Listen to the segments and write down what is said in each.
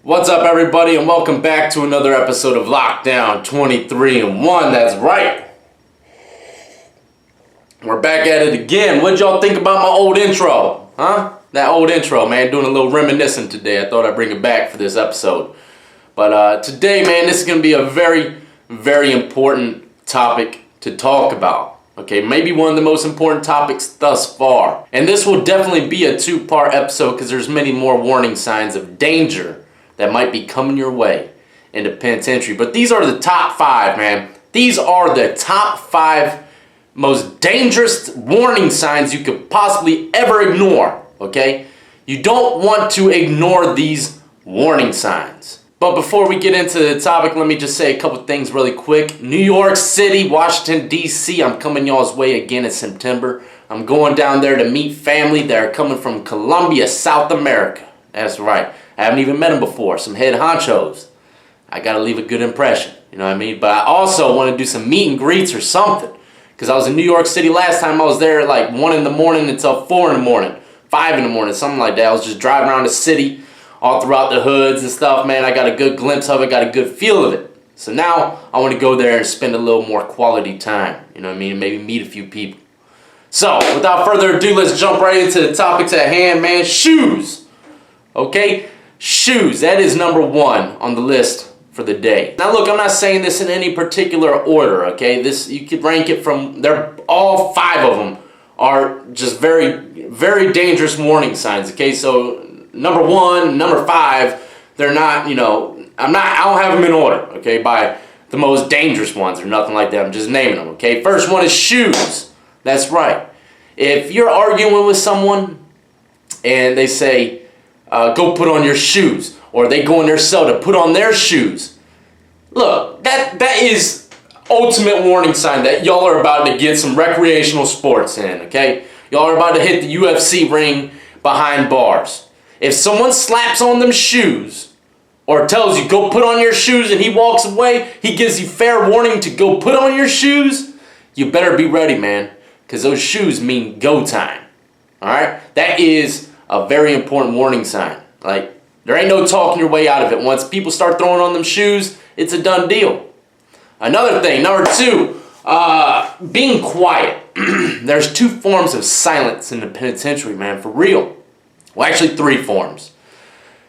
What's up, everybody, and welcome back to another episode of Lockdown 23 and 1. That's right. We're back at it again. What'd y'all think about my old intro? Huh? That old intro, man. Doing a little reminiscing today. I thought I'd bring it back for this episode. But today, man, this is going to be a very, very important topic to talk about. Okay, maybe one of the most important topics thus far. And this will definitely be a two-part episode because there's many more warning signs of danger that might be coming your way in the penitentiary. But these are the top 5, man. These are the top 5 most dangerous warning signs you could possibly ever ignore, okay? You don't want to ignore these warning signs. But before we get into the topic, let me just say a couple things really quick. New York City, Washington, D.C., I'm coming y'all's way again in September. I'm going down there to meet family that are coming from Colombia, South America. That's right. I haven't even met them before. Some head honchos. I got to leave a good impression. You know what I mean? But I also want to do some meet and greets or something. Because I was in New York City last time. I was there at like 1 in the morning until 4 in the morning. 5 in the morning, something like that. I was just driving around the city all throughout the hoods and stuff, man. I got a good glimpse of it. Got a good feel of it. So now I want to go there and spend a little more quality time. You know what I mean? Maybe meet a few people. So without further ado, let's jump right into the topics at hand, man. Shoes. Okay? Shoes, that is number 1 on the list for the day. Now look, I'm not saying this in any particular order, okay? This, you could rank it from, they're all 5 of them are just very, very dangerous warning signs, okay? So number 1, number 5, they're not, I don't have them in order, okay? By the most dangerous ones or nothing like that. I'm just naming them, okay? First one is shoes. That's right. If you're arguing with someone and they say, go put on your shoes, or they go in their cell to put on their shoes. Look, that is ultimate warning sign that y'all are about to get some recreational sports in, okay? Y'all are about to hit the UFC ring behind bars. If someone slaps on them shoes, or tells you go put on your shoes and he walks away, he gives you fair warning to go put on your shoes, you better be ready, man, because those shoes mean go time, all right? That is a very important warning sign. Like, there ain't no talking your way out of it. Once people start throwing on them shoes, it's a done deal. Another thing, number 2, being quiet. There's 2 forms of silence in the penitentiary, man, for real. Well, actually 3 forms.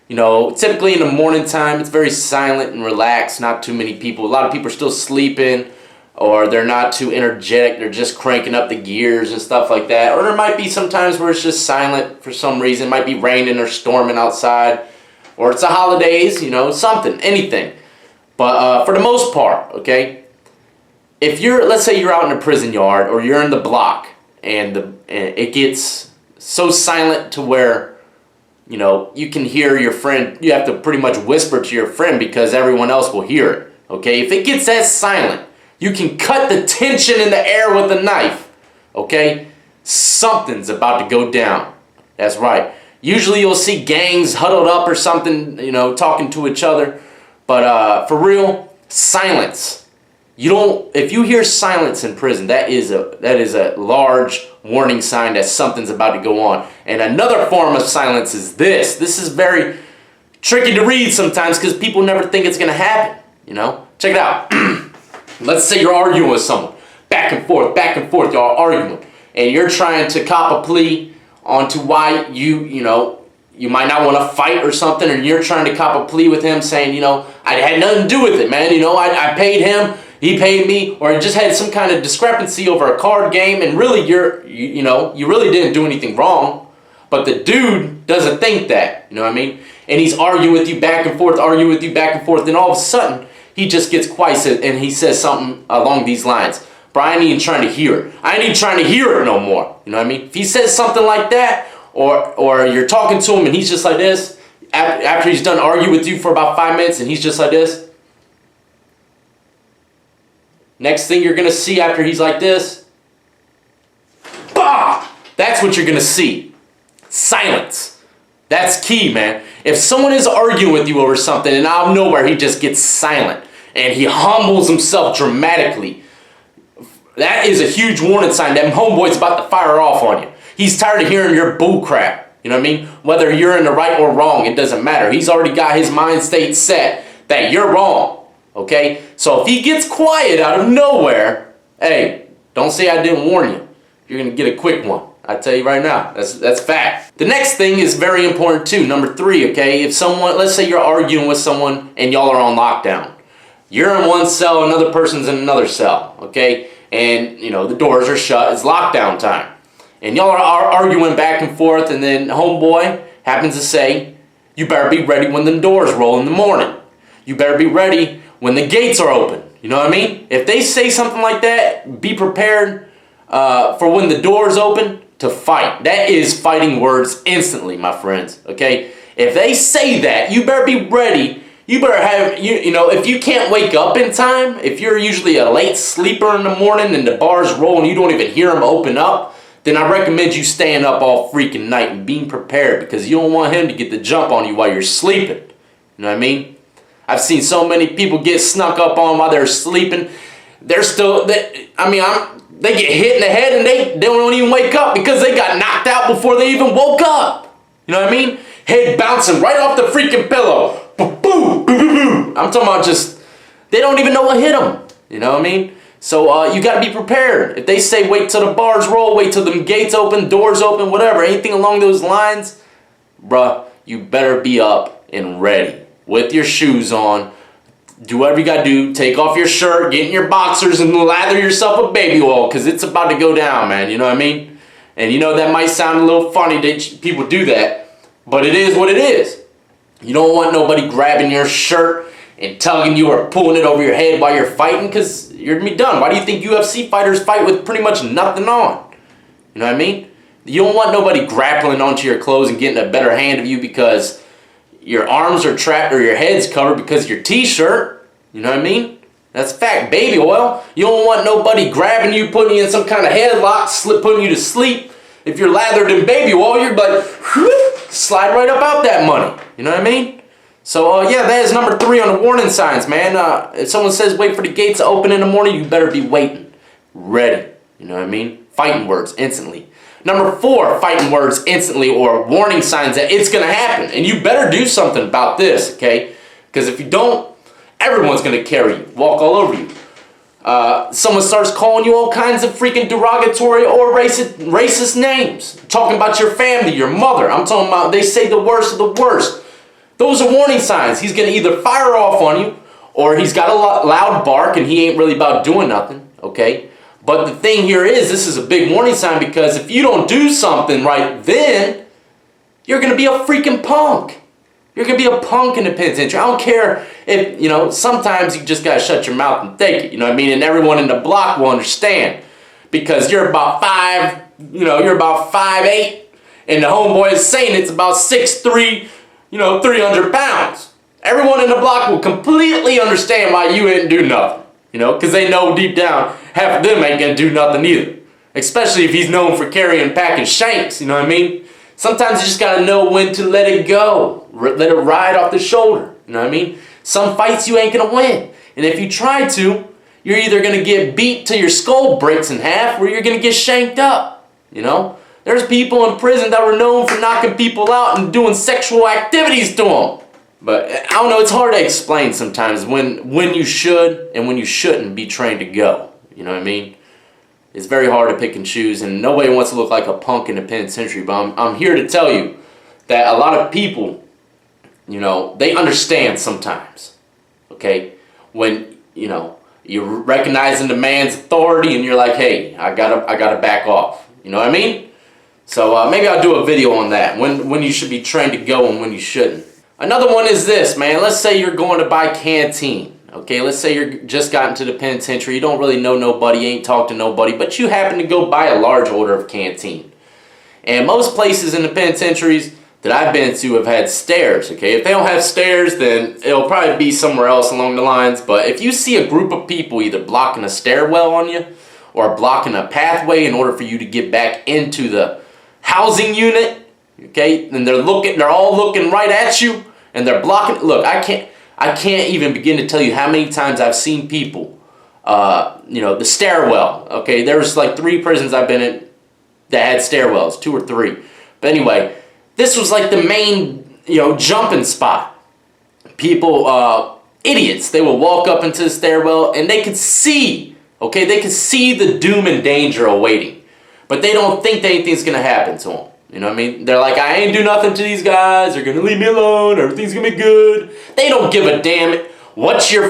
Typically in the morning time, it's very silent and relaxed, not too many people. A lot of people are still sleeping, or they're not too energetic, they're just cranking up the gears and stuff like that. Or there might be some times where it's just silent for some reason. It might be raining or storming outside, or it's the holidays, something, anything. But for the most part, okay, if let's say you're out in a prison yard or you're in the block and it gets so silent to where, you can hear your friend, you have to pretty much whisper to your friend because everyone else will hear it, okay? If it gets that silent, you can cut the tension in the air with a knife, okay? Something's about to go down. That's right. Usually you'll see gangs huddled up or something, talking to each other. But for real, silence. If you hear silence in prison, that is a large warning sign that something's about to go on. And another form of silence is this. This is very tricky to read sometimes because people never think it's going to happen, Check it out. Let's say you're arguing with someone, back and forth, y'all arguing, and you're trying to cop a plea onto why you might not want to fight or something, and you're trying to cop a plea with him saying, I had nothing to do with it, man, I paid him, he paid me, or it just had some kind of discrepancy over a card game, and really you really didn't do anything wrong, but the dude doesn't think that, you know what I mean? And he's arguing with you back and forth, then all of a sudden, he just gets quiet and he says something along these lines. Bro, I ain't even trying to hear it. I ain't even trying to hear it no more. You know what I mean? If he says something like that, or you're talking to him and he's just like this, after he's done arguing with you for about 5 minutes and he's just like this, next thing you're going to see after he's like this, bah! That's what you're going to see. Silence. That's key, man. If someone is arguing with you over something and out of nowhere he just gets silent and he humbles himself dramatically, that is a huge warning sign that homeboy's about to fire off on you. He's tired of hearing your bull crap. You know what I mean? Whether you're in the right or wrong, it doesn't matter. He's already got his mind state set that you're wrong, okay? So if he gets quiet out of nowhere, hey, don't say I didn't warn you. You're going to get a quick one. I tell you right now, that's fact. The next thing is very important too. Number 3, okay? If someone, let's say you're arguing with someone and y'all are on lockdown. You're in one cell, another person's in another cell, okay? And, you know, the doors are shut, it's lockdown time. And y'all are arguing back and forth, and then homeboy happens to say, you better be ready when the doors roll in the morning. You better be ready when the gates are open. You know what I mean? If they say something like that, be prepared for when the doors open to fight. That is fighting words instantly, my friends, okay? If they say that, you better be ready. You better have, you know, if you can't wake up in time, if you're usually a late sleeper in the morning and the bars roll and you don't even hear them open up, then I recommend you staying up all freaking night and being prepared, because you don't want him to get the jump on you while you're sleeping. You know what I mean? I've seen so many people get snuck up on while they're sleeping. They're still, they get hit in the head and they don't even wake up because they got knocked out before they even woke up. You know what I mean? Head bouncing right off the freaking pillow. Boom, boom, boom, boom, boom. I'm talking about just, they don't even know what hit them. You know what I mean? So you got to be prepared. If they say wait till the bars roll, wait till the gates open, doors open, whatever, anything along those lines, bruh, you better be up and ready with your shoes on. Do whatever you got to do. Take off your shirt, get in your boxers, and lather yourself with baby oil, because it's about to go down, man. You know what I mean? And you know that might sound a little funny that people do that, but it is what it is. You don't want nobody grabbing your shirt and tugging you or pulling it over your head while you're fighting, because you're going to be done. Why do you think UFC fighters fight with pretty much nothing on? You know what I mean? You don't want nobody grappling onto your clothes and getting a better hand of you because your arms are trapped or your head's covered because of your t-shirt. You know what I mean? That's fact. Baby oil. You don't want nobody grabbing you, putting you in some kind of headlock, putting you to sleep. If you're lathered in baby oil, you're like, whoop, slide right up out that money. You know what I mean? So, yeah, that is number 3 on the warning signs, man. If someone says wait for the gates to open in the morning, you better be waiting. Ready. You know what I mean? Fighting words instantly. Number 4, fighting words instantly, or warning signs that it's going to happen. And you better do something about this, okay? Because if you don't, everyone's going to carry you, walk all over you. Someone starts calling you all kinds of freaking derogatory or racist names. Talking about your family, your mother. I'm talking about, they say the worst of the worst. Those are warning signs. He's going to either fire off on you, or he's got a loud bark and he ain't really about doing nothing, okay? But the thing here is, this is a big warning sign, because if you don't do something right then, you're going to be a freaking punk. You're going to be a punk in the penitentiary. I don't care if, you know, sometimes you just got to shut your mouth and take it, you know what I mean? And everyone in the block will understand, because you're about 5, you know, you're about 5'8", and the homeboy is saying it's about 6'3", you know, 300 pounds. Everyone in the block will completely understand why you didn't do nothing, you know, because they know deep down half of them ain't going to do nothing either. Especially if he's known for carrying packing shanks, you know what I mean? Sometimes you just got to know when to let it go. Let it ride off the shoulder, you know what I mean? Some fights you ain't going to win. And if you try to, you're either going to get beat till your skull breaks in half, or you're going to get shanked up, you know? There's people in prison that were known for knocking people out and doing sexual activities to them. But I don't know, it's hard to explain sometimes when you should and when you shouldn't be trained to go. You know what I mean? It's very hard to pick and choose, and nobody wants to look like a punk in the penitentiary. But I'm here to tell you that a lot of people, you know, they understand sometimes, okay? When, you know, you're recognizing the man's authority and you're like, hey, I gotta back off. You know what I mean? So maybe I'll do a video on that, when you should be trained to go and when you shouldn't. Another one is this, man. Let's say you're going to buy canteen. Okay, let's say you're just gotten to the penitentiary. You don't really know nobody, ain't talked to nobody, but you happen to go buy a large order of canteen. And most places in the penitentiaries that I've been to have had stairs, okay? If they don't have stairs, then it'll probably be somewhere else along the lines. But if you see a group of people either blocking a stairwell on you or blocking a pathway in order for you to get back into the housing unit, okay, and they're all looking right at you, and they're blocking. Look, I can't even begin to tell you how many times I've seen people, you know, the stairwell. Okay, there was like 3 prisons I've been in that had stairwells, 2 or 3. But anyway, this was like the main, jumping spot. People, idiots, they would walk up into the stairwell and they could see, okay, they could see the doom and danger awaiting. But they don't think that anything's going to happen to them. You know what I mean? They're like, I ain't do nothing to these guys. They're going to leave me alone. Everything's going to be good. They don't give a damn what you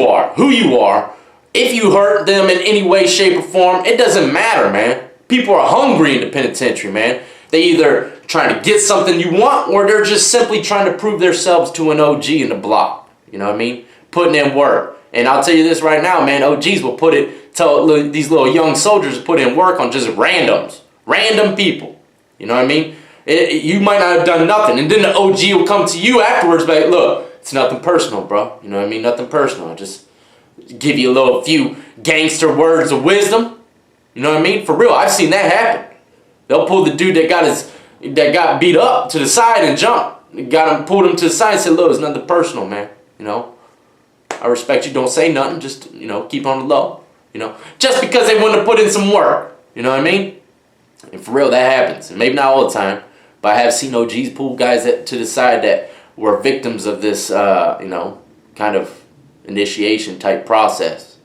are, who you are. If you hurt them in any way, shape, or form, it doesn't matter, man. People are hungry in the penitentiary, man. They either trying to get something you want, or they're just simply trying to prove themselves to an OG in the block. You know what I mean? Putting in work. And I'll tell you this right now, man. OGs will tell these little young soldiers to put in work on just randoms. Random people. You know what I mean? You might not have done nothing. And then the OG will come to you afterwards, like, look, it's nothing personal, bro. You know what I mean? Nothing personal. I just give you a few gangster words of wisdom. You know what I mean? For real, I've seen that happen. They'll pull the dude that got beat up to the side and jump. Pulled him to the side and said, look, it's nothing personal, man. You know? I respect you. Don't say nothing. Just, keep on the low. Just because they want to put in some work. You know what I mean? And for real, that happens. And maybe not all the time, but I have seen OGs pull guys to the side that were victims of this, kind of initiation type process,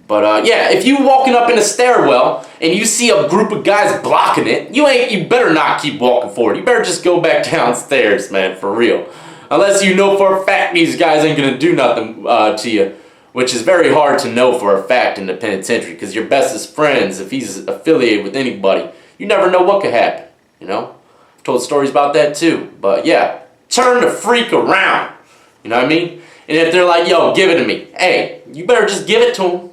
But yeah, if you walking up in a stairwell and you see a group of guys blocking it, you better not keep walking forward. You better just go back downstairs, man, for real. Unless you know for a fact these guys ain't gonna do nothing to you, which is very hard to know for a fact in the penitentiary, because your bestest friends, if he's affiliated with anybody, you never know what could happen, I've told stories about that too. But yeah, turn the freak around, you know what I mean? And if they're like, yo, give it to me, hey, you better just give it to them.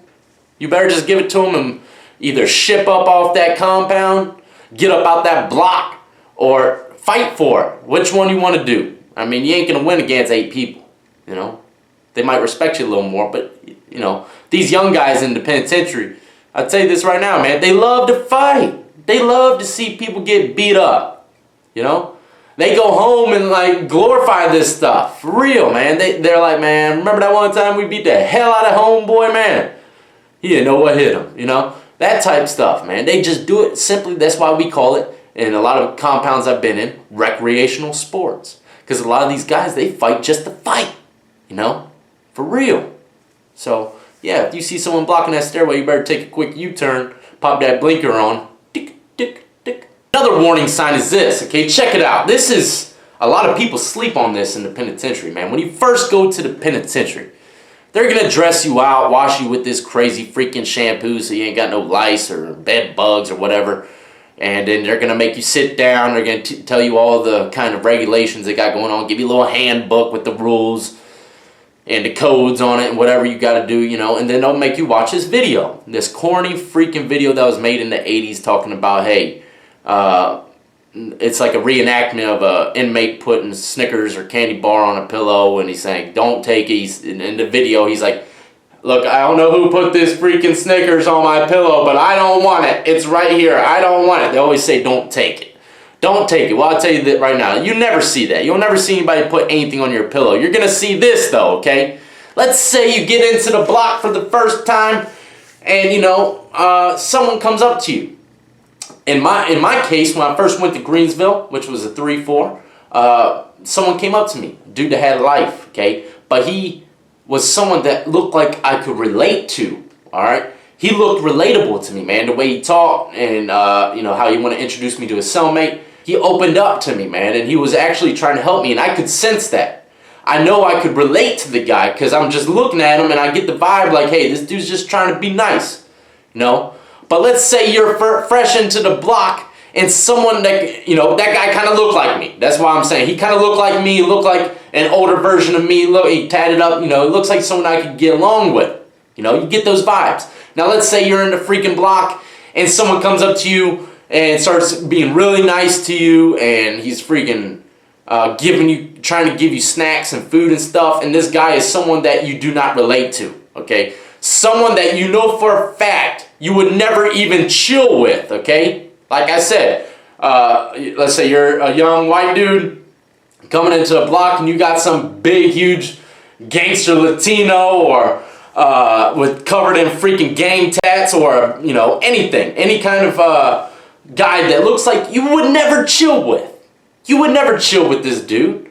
You better just give it to them and either ship up off that compound, get up out that block, or fight for it. Which one you want to do? I mean, you ain't going to win against 8 people, They might respect you a little more, but, these young guys in the penitentiary, I'll tell you this right now, man, they love to fight. They love to see people get beat up, They go home and, glorify this stuff. For real, man. They're like, man, remember that one time we beat the hell out of homeboy, man? He didn't know what hit him, That type stuff, man. They just do it simply. That's why we call it, in a lot of compounds I've been in, recreational sports. Because a lot of these guys, they fight just to fight, For real. So, yeah, if you see someone blocking that stairway, you better take a quick U-turn, pop that blinker on. Tick, tick, tick. Another warning sign is this, okay? Check it out. This is, a lot of people sleep on this in the penitentiary, man. When you first go to the penitentiary, they're going to dress you out, wash you with this crazy freaking shampoo so you ain't got no lice or bed bugs or whatever. And then they're going to make you sit down. They're going to tell you all the kind of regulations they got going on. Give you a little handbook with the rules and the codes on it and whatever you got to do, And then they'll make you watch this video. This corny freaking video that was made in the 80s talking about, hey, it's like a reenactment of an inmate putting Snickers or candy bar on a pillow, and he's saying, don't take it. In the video, he's like, look, I don't know who put this freaking Snickers on my pillow, but I don't want it. It's right here. I don't want it. They always say, don't take it. Don't take it. Well, I'll tell you that right now. You never see that. You'll never see anybody put anything on your pillow. You're going to see this, though, okay? Let's say you get into the block for the first time, and, someone comes up to you. In my case, when I first went to Greensville, which was a 3-4, someone came up to me, a dude that had life, okay? But he was someone that looked like I could relate to, all right? He looked relatable to me, man, the way he talked and, how he wanted to introduce me to his cellmate. He opened up to me, man, and he was actually trying to help me, and I could sense that. I know I could relate to the guy because I'm just looking at him, and I get the vibe like, hey, this dude's just trying to be nice, But let's say you're fresh into the block and someone that, that guy kind of looked like me. That's why I'm saying. He kind of looked like me, looked like an older version of me. Look, he tatted up, it looks like someone I could get along with. You get those vibes. Now let's say you're in the freaking block and someone comes up to you and starts being really nice to you, and he's freaking trying to give you snacks and food and stuff, and this guy is someone that you do not relate to, okay? Someone that you know for a fact you would never even chill with, okay? Like I said, let's say you're a young white dude coming into the block and you got some big, huge gangster Latino or covered in freaking gang tats or, anything. Any kind of guy that looks like you would never chill with. You would never chill with this dude.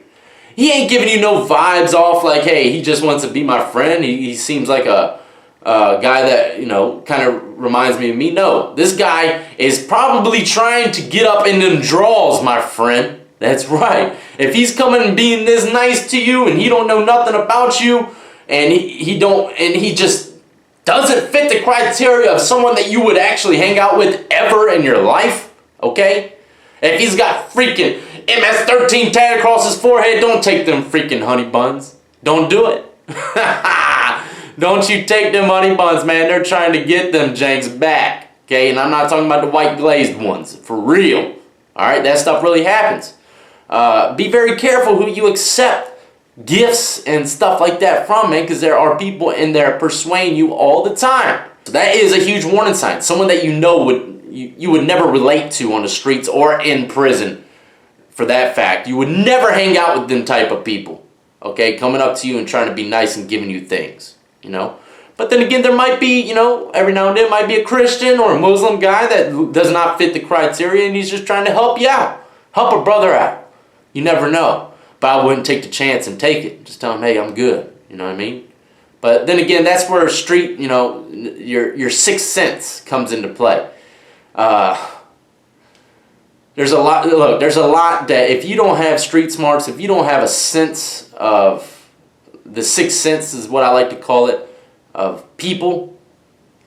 He ain't giving you no vibes off like, hey, he just wants to be my friend. He seems like a guy that, you know, kind of reminds me of me. No, this guy is probably trying to get up in them draws, my friend. That's right. If he's coming and being this nice to you and he don't know nothing about you and he just doesn't fit the criteria of someone that you would actually hang out with ever in your life, okay? If he's got freaking MS-13 tatted across his forehead, don't take them freaking honey buns. Don't do it. Don't you take them honey buns, man. They're trying to get them janks back, okay? And I'm not talking about the white glazed ones, for real. All right, that stuff really happens. Be very careful who you accept gifts and stuff like that from, man, because there are people in there persuading you all the time. So that is a huge warning sign. Someone that you know you would never relate to on the streets or in prison, for that fact. You would never hang out with them type of people, okay, coming up to you and trying to be nice and giving you things, you know. But then again, there might be, you know, every now and then might be a Christian or a Muslim guy that does not fit the criteria and he's just trying to help you out, help a brother out. You never know. But I wouldn't take the chance and take it. Just tell him, hey, I'm good. You know what I mean? But then again, that's where street, you know, your sixth sense comes into play. There's a lot, look, there's a lot that if you don't have street smarts, if you don't have a sense of, the sixth sense is what I like to call it, of people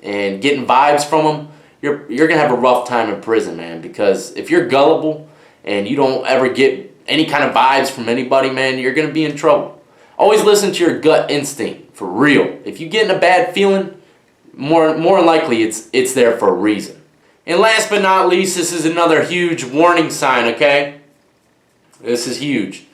and getting vibes from them, you're going to have a rough time in prison, man. Because if you're gullible and you don't ever get any kind of vibes from anybody, man, you're going to be in trouble. Always listen to your gut instinct, for real. If you get in a bad feeling, more than likely it's there for a reason. And last but not least, this is another huge warning sign, okay? This is huge.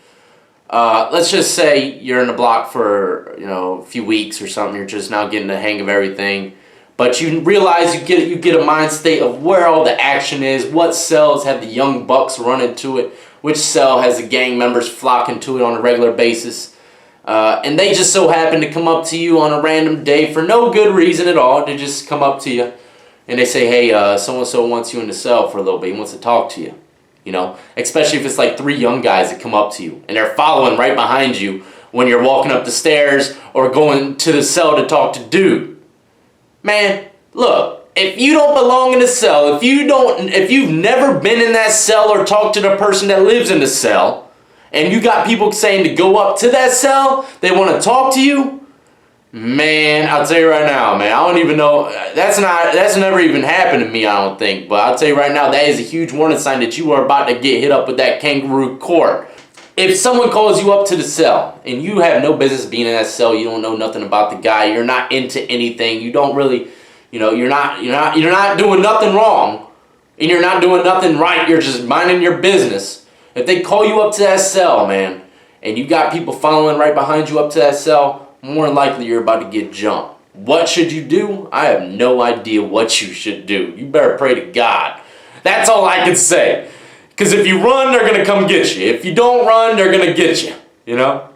Let's just say you're in the block for, you know, a few weeks or something. You're just now getting the hang of everything. But you realize you get a mind state of where all the action is, what cells have the young bucks running to it, which cell has the gang members flocking to it on a regular basis. And they just so happen to come up to you on a random day for no good reason at all. They just come up to you and they say, hey, so-and-so wants you in the cell for a little bit. He wants to talk to you. You know, especially if it's like 3 young guys that come up to you and they're following right behind you when you're walking up the stairs or going to the cell to talk to dude. Man, look, if you don't belong in the cell, if you've never been in that cell or talked to the person that lives in the cell, and you got people saying to go up to that cell, they want to talk to you, man, I'll tell you right now, man, I don't even know, that's never even happened to me, I don't think, but I'll tell you right now, that is a huge warning sign that you are about to get hit up with that kangaroo court. If someone calls you up to the cell, and you have no business being in that cell, you don't know nothing about the guy, you're not into anything, you don't really, you know, you're not doing nothing wrong, and you're not doing nothing right, you're just minding your business. If they call you up to that cell, man, and you got people following right behind you up to that cell, more than likely you're about to get jumped. What should you do? I have no idea what you should do. You better pray to God. That's all I can say. Because if you run, they're going to come get you. If you don't run, they're going to get you. You know?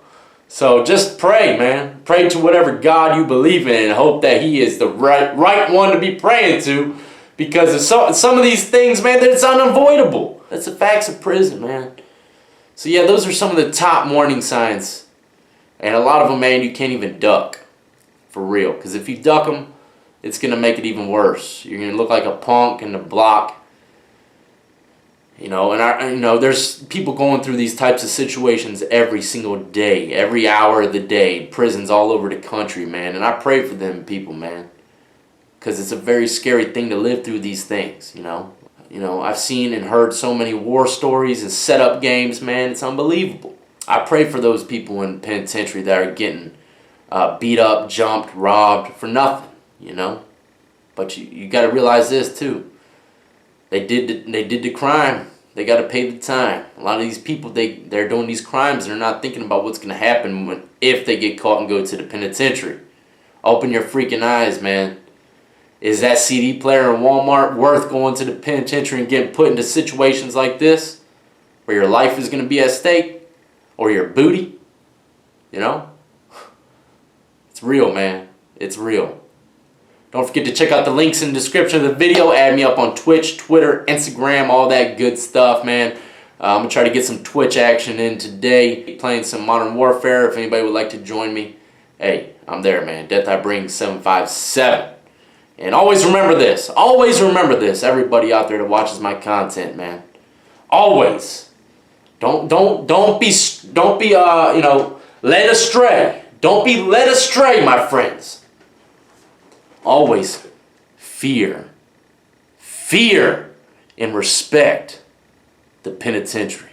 So just pray, man. Pray to whatever God you believe in and hope that He is the right one to be praying to. Because some of these things, man, it's unavoidable. That's the facts of prison, man. So yeah, those are some of the top warning signs. And a lot of them, man, you can't even duck. For real. Because if you duck them, it's going to make it even worse. You're going to look like a punk in the block. You know, and there's people going through these types of situations every single day, every hour of the day, prisons all over the country, man. And I pray for them people, man, because it's a very scary thing to live through these things, you know. I've seen and heard so many war stories and setup games, man. It's unbelievable. I pray for those people in penitentiary that are getting beat up, jumped, robbed for nothing, you know. But you got to realize this too. They did the crime. They got to pay the time. A lot of these people, they're doing these crimes and they're not thinking about what's going to happen if they get caught and go to the penitentiary. Open your freaking eyes, man. Is that CD player in Walmart worth going to the penitentiary and getting put into situations like this? Where your life is going to be at stake? Or your booty? You know? It's real, man. It's real. Don't forget to check out the links in the description of the video. Add me up on Twitch, Twitter, Instagram, all that good stuff, man. I'm going to try to get some Twitch action in today. Playing some Modern Warfare. If anybody would like to join me, hey, I'm there, man. Death I Bring 757. And always remember this. Always remember this, everybody out there that watches my content, man. Always. Don't be led astray. Don't be led astray, my friends. Always fear and respect the penitentiary.